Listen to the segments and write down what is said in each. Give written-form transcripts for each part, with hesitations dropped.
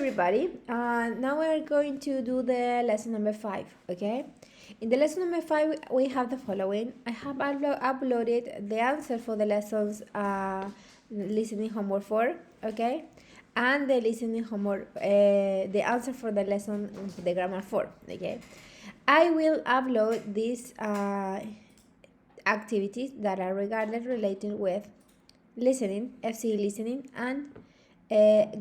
everybody. Now we're going to do the lesson number 5, okay? In the lesson number 5, we have the following. I have uploaded the answer for the lessons listening homework 4, okay? And the listening homework, the answer for the lesson, the grammar 4, okay? I will upload these activities that are related with listening, FCE listening, and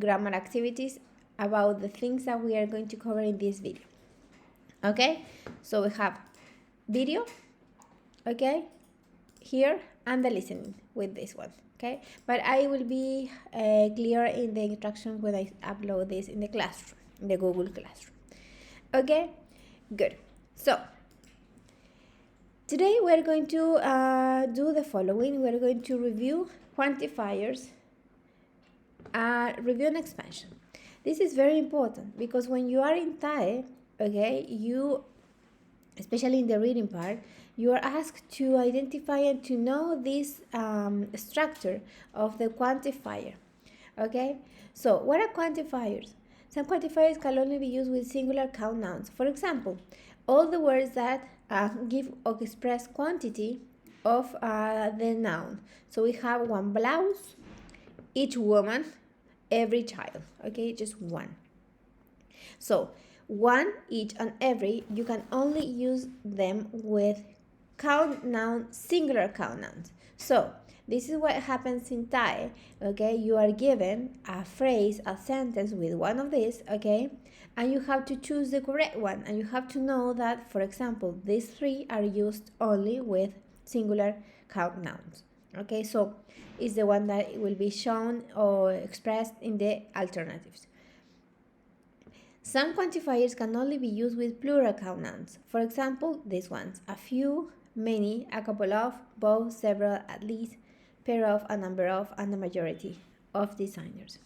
grammar activities about the things that we are going to cover in this video. Okay, so we have video, okay, here, and the listening with this one. Okay, but I will be clear in the instructions when I upload this in the classroom, in the Google Classroom. Okay, good. So today we're going to do the following. We're going to review quantifiers, review and expansion. This is very important because when you are in TAE, okay, you, especially in the reading part, you are asked to identify and to know this structure of the quantifier. Okay, so what are quantifiers? Some quantifiers can only be used with singular count nouns. For example, all the words that give or express quantity of the noun. So we have one blouse, each woman, every child. Okay, just one. So one, each, and every, you can only use them with count noun, singular count nouns. So this is what happens in TAE. Okay, you are given a phrase, a sentence with one of these, okay, and you have to choose the correct one, and you have to know that, for example, these three are used only with singular count nouns. Okay, so it's the one that will be shown or expressed in the alternatives. Some quantifiers can only be used with plural count nouns. For example, these ones: a few, many, a couple of, both, several, at least, pair of, a number of, and the majority of designers.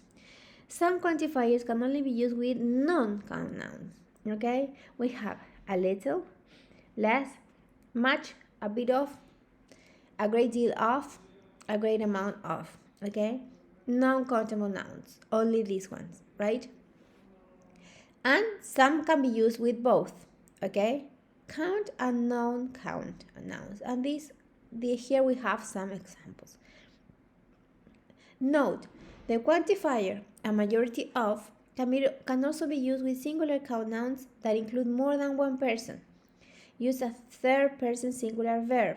Some quantifiers can only be used with non-count nouns. Okay, we have a little, less, much, a bit of, a great deal of, a great amount of. Okay, non-countable nouns, only these ones, right? And some can be used with both, okay? Count and non-count nouns. And here we have some examples. Note, the quantifier a majority of can also be used with singular count nouns that include more than one person. Use a third person singular verb.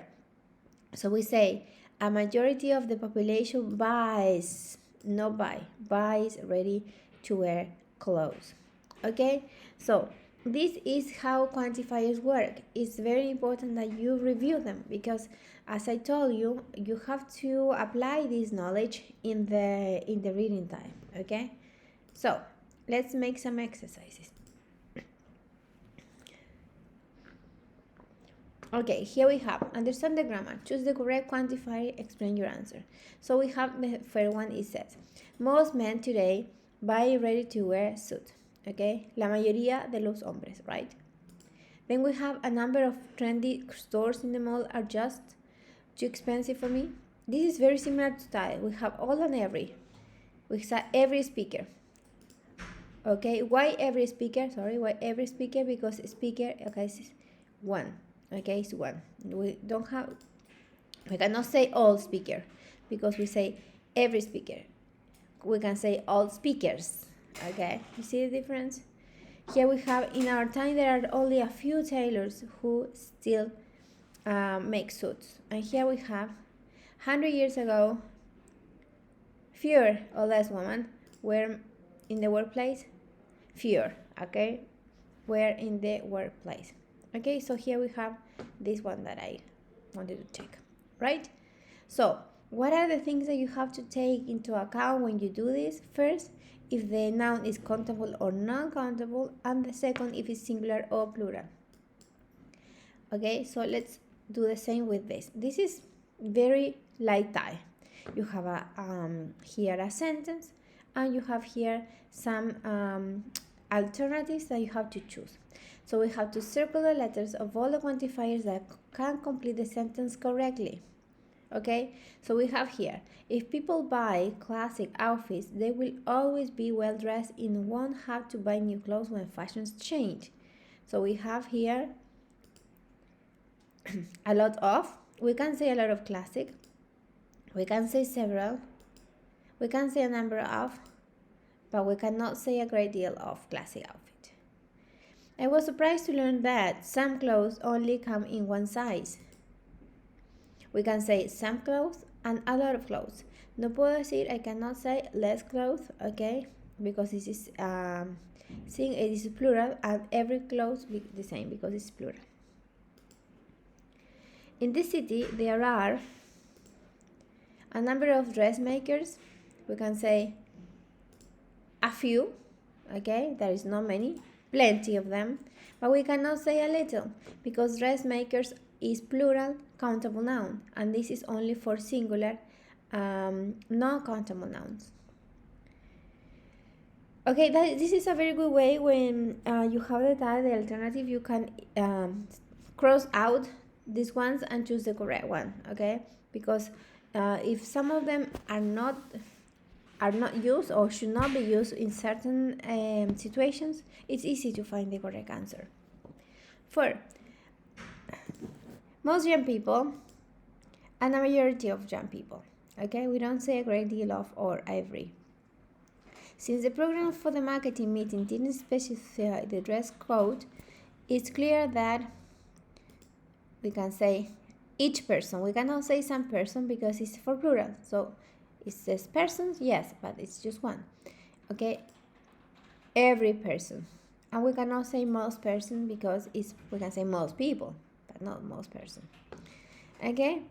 So we say, a majority of the population buys, not buy, buys ready to wear clothes. Okay, so this is how quantifiers work. It's very important that you review them because, as I told you, you have to apply this knowledge in the reading time. Okay, so let's make some exercises. Okay, here we have understand the grammar, choose the correct quantifier, explain your answer. So we have the first one. It says, most men today buy ready-to-wear suit. Okay, la mayoría de los hombres, right? Then we have a number of trendy stores in the mall are just too expensive for me. This is very similar to TAE. We have all and every. We have every speaker. Okay, why every speaker? Sorry, why every speaker? Because speaker, okay, is one. Okay, it's one. We cannot say all speaker because we say every speaker. We can say all speakers. Okay, you see the difference? Here we have, in our time, there are only a few tailors who still make suits. And here we have, 100 years ago, fewer or less women were in the workplace. Fewer, okay, were in the workplace. Okay, so here we have this one that I wanted to check, right? So what are the things that you have to take into account when you do this? First, if the noun is countable or non-countable, and the second, if it's singular or plural. Okay, so let's do the same with this. This is very light TAE. You have here a sentence, and you have here some alternatives that you have to choose. So we have to circle the letters of all the quantifiers that can complete the sentence correctly. Okay, so we have here, if people buy classic outfits, they will always be well dressed and won't have to buy new clothes when fashions change. So we have here a lot of, we can say a lot of classic, we can say several, we can say a number of, but we cannot say a great deal of classic outfit. I was surprised to learn that some clothes only come in one size. We can say some clothes and a lot of clothes. No puedo decir, I cannot say less clothes, okay? Because this is seeing it is plural and every clothes be the same because it's plural. In this city, there are a number of dressmakers. We can say a few, okay? There is not many, plenty of them, but we cannot say a little because dressmakers is plural countable noun, and this is only for singular non-countable nouns. Okay, this is a very good way when you have the alternative, you can cross out these ones and choose the correct one, okay? Because if some of them are not used or should not be used in certain situations, it's easy to find the correct answer. 4. Most young people and a majority of young people, okay? We don't say a great deal of or every. Since the program for the marketing meeting didn't specify the dress code, it's clear that we can say each person. We cannot say some person because it's for plural. So it says persons, yes, but it's just one. Okay, every person. And we cannot say most person because we can say most people, but not most person. Okay,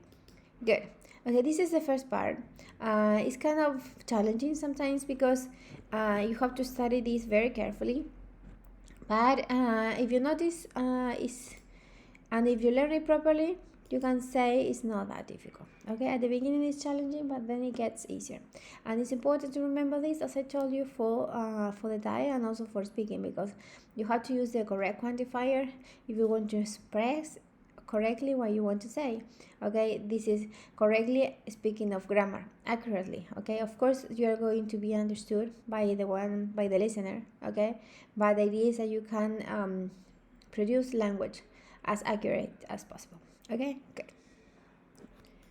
good. Okay, this is the first part. It's kind of challenging sometimes because you have to study this very carefully. But if you notice, and if you learn it properly, you can say it's not that difficult. Okay, at the beginning it's challenging, but then it gets easier. And it's important to remember this, as I told you, for the die and also for speaking, because you have to use the correct quantifier if you want to express correctly what you want to say. Okay, this is correctly speaking of grammar accurately. Okay, of course you are going to be understood by the listener. Okay, but the idea is that you can produce language as accurate as possible. Okay, good.